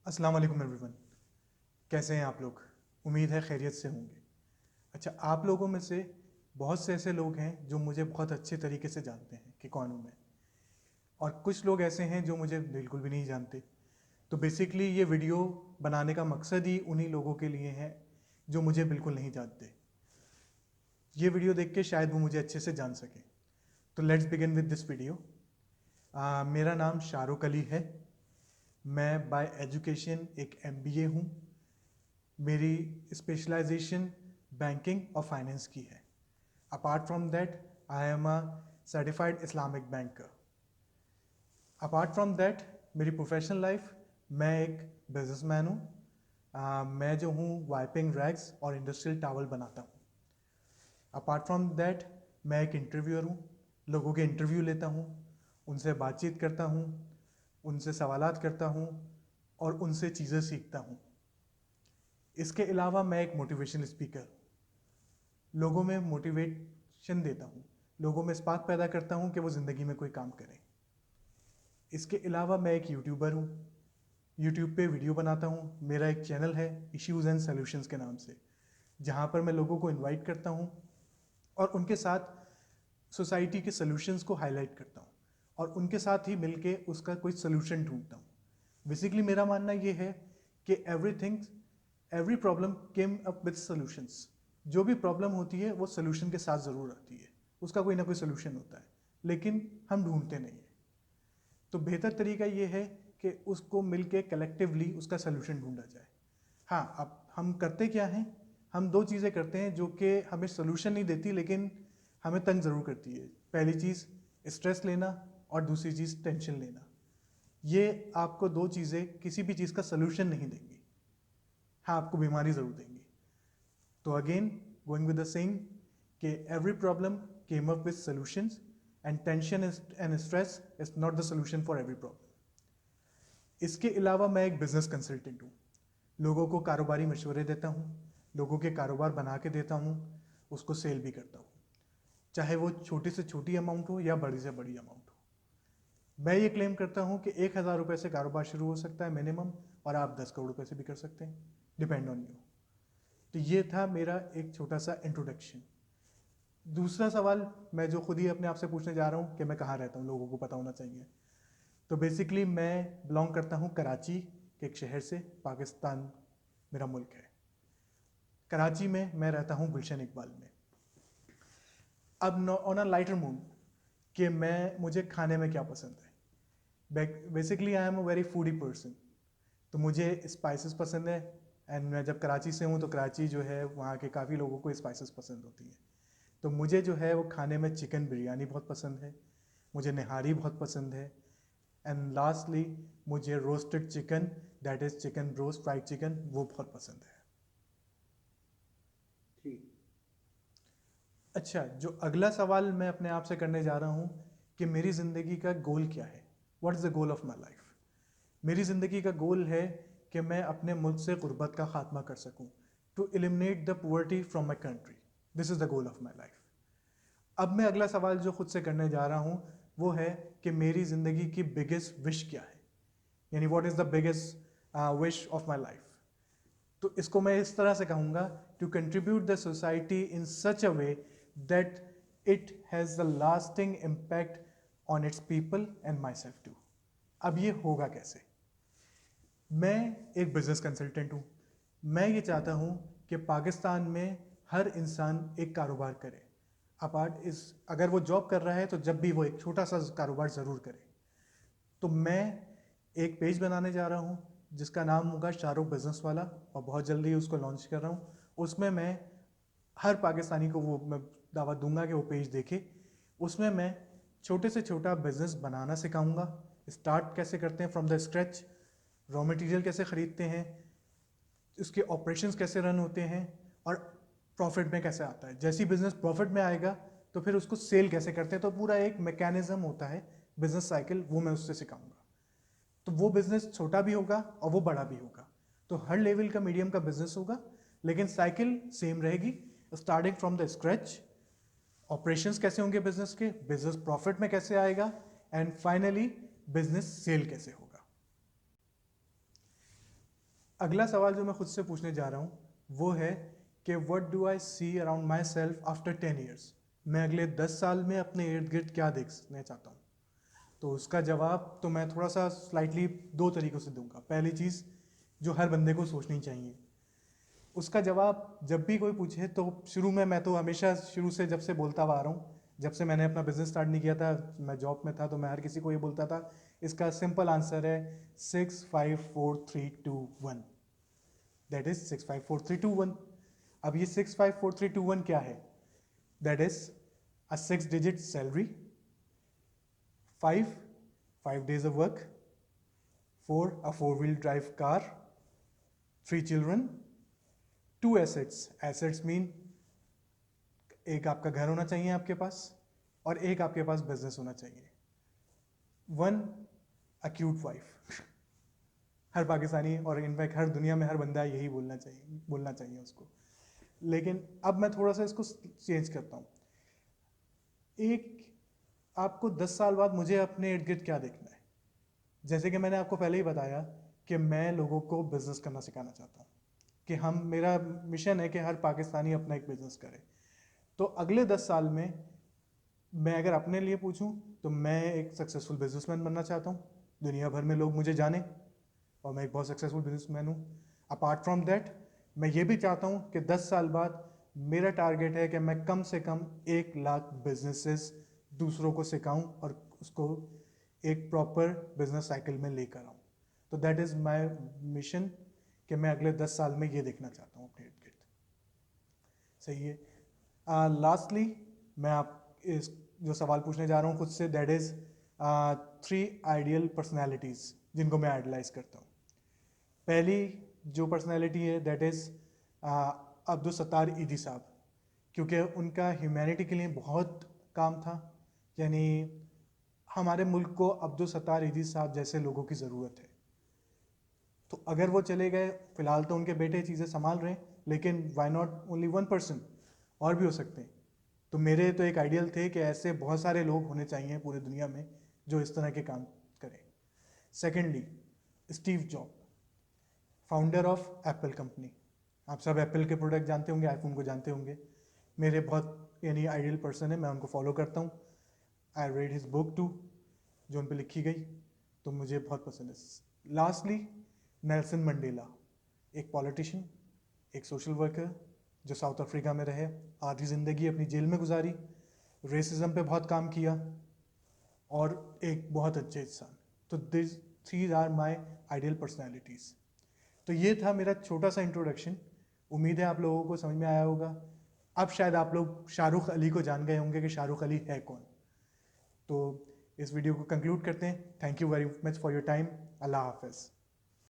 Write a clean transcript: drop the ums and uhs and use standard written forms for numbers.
अस्सलाम वालेकुम एवरीवन। कैसे हैं आप लोग? उम्मीद है खैरियत से होंगे। अच्छा, आप लोगों में से बहुत से ऐसे लोग हैं जो मुझे बहुत अच्छे तरीके से जानते हैं कि कौन हूँ मैं, और कुछ लोग ऐसे हैं जो मुझे बिल्कुल भी नहीं जानते। तो बेसिकली ये वीडियो बनाने का मकसद ही उन्हीं लोगों के लिए है जो मुझे बिल्कुल नहीं जानते। ये वीडियो देख के शायद वो मुझे अच्छे से जान सकें। तो let's begin with this video. मेरा नाम शाहरुख अली है। मैं बाय एजुकेशन एक MBA हूँ। मेरी स्पेशलाइजेशन बैंकिंग और फाइनेंस की है। Apart from that I am a certified Islamic banker. Apart from that मेरी प्रोफेशनल लाइफ, मैं एक बिजनेसमैन हूँ। मैं जो हूँ वाइपिंग रैग्स और इंडस्ट्रियल टावल बनाता हूँ। अपार्ट फ्रॉम दैट मैं एक इंटरव्यूअर हूँ। लोगों के इंटरव्यू लेता हूँ, उनसे बातचीत करता हूँ, उनसे सवालात करता हूँ और उनसे चीज़ें सीखता हूँ। इसके अलावा मैं एक मोटिवेशनल स्पीकर, लोगों में मोटिवेशन देता हूँ, लोगों में स्पार्क पैदा करता हूँ कि वो ज़िंदगी में कोई काम करें। इसके अलावा मैं एक यूट्यूबर हूँ। यूट्यूब पे वीडियो बनाता हूँ। मेरा एक चैनल है इश्यूज़ एंड सॉल्यूशंस के नाम से, जहाँ पर मैं लोगों को इनवाइट करता हूँ और उनके साथ सोसाइटी के सॉल्यूशंस को हाईलाइट करता हूँ और उनके साथ ही मिलके उसका कोई सॉल्यूशन ढूंढता हूँ। बेसिकली मेरा मानना ये है कि every problem came up with solutions. जो भी प्रॉब्लम होती है वो सॉल्यूशन के साथ ज़रूर आती है, उसका कोई ना कोई सॉल्यूशन होता है, लेकिन हम ढूंढते नहीं है। तो बेहतर तरीका ये है कि उसको मिलके कलेक्टिवली उसका सॉल्यूशन ढूंढा जाए। हाँ, अब हम करते क्या हैं? हम दो चीज़ें करते हैं जो कि हमें सॉल्यूशन नहीं देती लेकिन हमें तंग ज़रूर करती है। पहली चीज़ स्ट्रेस लेना और दूसरी चीज़ टेंशन लेना। ये आपको दो चीज़ें किसी भी चीज़ का सॉल्यूशन नहीं देंगी, हाँ आपको बीमारी ज़रूर देंगी। तो again going with the saying कि every problem came up with solutions and tension and stress is not the solution for every problem. इसके अलावा मैं एक बिजनेस कंसल्टेंट हूँ। लोगों को कारोबारी मशवरे देता हूँ, लोगों के कारोबार बना के देता हूँ, उसको सेल भी करता हूँ, चाहे वो छोटी से छोटी अमाउंट हो या बड़ी से बड़ी अमाउंट हो। मैं ये क्लेम करता हूँ कि 1,000 रुपये से कारोबार शुरू हो सकता है मिनिमम, और आप 10 करोड़ रुपये से भी कर सकते हैं, डिपेंड ऑन यू। तो ये था मेरा एक छोटा सा इंट्रोडक्शन। दूसरा सवाल मैं जो खुद ही अपने आप से पूछने जा रहा हूँ कि मैं कहाँ रहता हूँ, लोगों को पता होना चाहिए। तो बेसिकली मैं बिलोंग करता हूँ कराची के एक शहर से, पाकिस्तान मेरा मुल्क है। कराची में मैं रहता हूँ गुलशन इकबाल में। अब ऑन अ लाइटर मूड कि मुझे खाने में क्या पसंद है। Basically I am a very foodie person. तो मुझे स्पाइसेस पसंद है, एंड मैं जब कराची से हूँ तो कराची जो है वहाँ के काफ़ी लोगों को स्पाइसेस पसंद होती है। तो मुझे जो है वो खाने में चिकन बिरयानी बहुत पसंद है, मुझे निहारी बहुत पसंद है, एंड लास्टली मुझे roasted chicken, that is chicken roast fried chicken, वो बहुत पसंद है। ठीक। अच्छा, जो अगला सवाल मैं अपने आप से करने जा रहा हूँ कि मेरी ज़िंदगी का गोल क्या है, what is the goal of my life. मेरी ज़िंदगी का गोल है कि मैं अपने मुल्क से गुर्बत का खात्मा कर सकूँ, to eliminate the poverty from my country. This is the goal of my life. अब मैं अगला सवाल जो खुद से करने जा रहा हूँ वो है कि मेरी ज़िंदगी की बिगेस्ट विश क्या है, यानी what is the biggest wish of my life. तो इसको मैं इस तरह से कहूँगा, to contribute the society in such a way that it has the lasting impact on its people and myself too. अब ये होगा कैसे? मैं एक बिजनेस कंसल्टेंट हूँ। मैं ये चाहता हूँ कि पाकिस्तान में हर इंसान एक कारोबार करे। अपार्ट इस, अगर वो जॉब कर रहा है तो जब भी वो एक छोटा सा कारोबार ज़रूर करे। तो मैं एक पेज बनाने जा रहा हूँ जिसका नाम होगा शाहरुख बिजनेस वाला, और बहुत जल्दी उसको लॉन्च कर रहा हूँ। उसमें मैं हर पाकिस्तानी को वो मैं दावत दूंगा कि वो पेज देखे। उसमें मैं छोटे से छोटा बिजनेस बनाना सिखाऊंगा, स्टार्ट कैसे करते हैं from the scratch, raw material कैसे ख़रीदते हैं, उसके ऑपरेशंस कैसे रन होते हैं, और प्रॉफिट में कैसे आता है। जैसी बिजनेस प्रॉफिट में आएगा तो फिर उसको सेल कैसे करते हैं। तो पूरा एक मैकेनिज्म होता है बिजनेस साइकिल, वो मैं उससे सिखाऊंगा। तो वो बिजनेस छोटा भी होगा और वो बड़ा भी होगा। तो हर लेवल का मीडियम का बिजनेस होगा, लेकिन साइकिल सेम रहेगी। Starting from the scratch, operations कैसे होंगे बिजनेस के, बिजनेस प्रॉफिट में कैसे आएगा, एंड फाइनली बिजनेस सेल कैसे होगा। अगला सवाल जो मैं खुद से पूछने जा रहा हूँ वो है कि what do I see around myself after 10 years. मैं अगले 10 साल में अपने इर्द गिर्द क्या देखना चाहता हूँ। तो उसका जवाब तो मैं थोड़ा सा स्लाइटली दो तरीक़ों से दूंगा। पहली चीज़ जो हर बंदे को सोचनी चाहिए, उसका जवाब जब भी कोई पूछे तो शुरू में, मैं तो हमेशा शुरू से जब से बोलता हुआ आ रहा हूँ, जब से मैंने अपना बिजनेस स्टार्ट नहीं किया था, मैं जॉब में था, तो मैं हर किसी को ये बोलता था, इसका सिंपल आंसर है 6 5 4 3 2 1। That is 6 5 4 3 2 1। अब ये 6 5 4 3 2 1 क्या है? That is a 6 digit salary, 5 days of work, 4 a 4-wheel drive car, 3 children, 2 assets। assets mean एक आपका घर होना चाहिए आपके पास और एक आपके पास बिजनेस होना चाहिए। 1 a cute wife। हर पाकिस्तानी और इनफैक्ट हर दुनिया में हर बंदा यही बोलना चाहिए उसको। लेकिन अब मैं थोड़ा सा इसको चेंज करता हूँ। एक, आपको 10 साल बाद मुझे अपने इर्द गिर्द क्या देखना है? जैसे कि मैंने आपको पहले ही बताया कि मैं लोगों को बिजनेस करना सिखाना चाहता हूँ, कि मेरा मिशन है कि हर पाकिस्तानी अपना एक बिजनेस करे। तो अगले 10 साल में मैं अगर अपने लिए पूछूं तो मैं एक सक्सेसफुल बिजनेसमैन बनना चाहता हूँ, दुनिया भर में लोग मुझे जाने और मैं एक बहुत सक्सेसफुल बिजनेसमैन हूँ। अपार्ट फ्रॉम दैट, मैं ये भी चाहता हूँ कि 10 साल बाद मेरा टारगेट है कि मैं कम से कम 1 लाख बिजनेसेस दूसरों को सिखाऊं और उसको एक प्रॉपर बिजनेस साइकिल में लेकर आऊँ। तो दैट इज़ माई मिशन, कि मैं अगले 10 साल में ये देखना चाहता हूँ अपने इर्द गिर्द। सही है। लास्टली मैं आप इस जो सवाल पूछने जा रहा हूँ खुद से, दैट इज़ 3 आइडियल पर्सनैलिटीज़ जिनको मैं आइडलाइज करता हूँ। पहली जो पर्सनैलिटी है दैट इज़ अब्दुल सत्तार ईदी साहब, क्योंकि उनका ह्यूमैनिटी के लिए बहुत काम था। यानी हमारे मुल्क को अब्दुल सत्तार ईदी साहब जैसे लोगों की ज़रूरत है। तो अगर वो चले गए, फ़िलहाल तो उनके बेटे चीज़ें संभाल रहे हैं, लेकिन वाई नॉट ओनली 1 पर्सन, और भी हो सकते हैं। तो मेरे तो एक आइडियल थे कि ऐसे बहुत सारे लोग होने चाहिए पूरी दुनिया में जो इस तरह के काम करें। Secondly, Steve job, founder of Apple company. आप सब एप्पल के प्रोडक्ट जानते होंगे, आईफोन को जानते होंगे। मेरे बहुत यानी आइडियल पर्सन है, मैं उनको फॉलो करता हूँ। I read his book too, जो उन पर लिखी गई, तो मुझे बहुत पसंद है। लास्टली, नेल्सन मंडेला, एक पॉलिटिशियन, एक सोशल वर्कर जो साउथ अफ्रीका में रहे, आधी ज़िंदगी अपनी जेल में गुजारी, रेसिज्म पे बहुत काम किया, और एक बहुत अच्छे इंसान। तो this 3 are my ideal personalities. तो ये था मेरा छोटा सा इंट्रोडक्शन। उम्मीद है आप लोगों को समझ में आया होगा। अब शायद आप लोग शाहरुख अली को जान गए होंगे कि शाहरुख अली है कौन। तो इस वीडियो को कंक्लूड करते हैं। Thank you very much for your time. अल्लाह हाफ़िज़।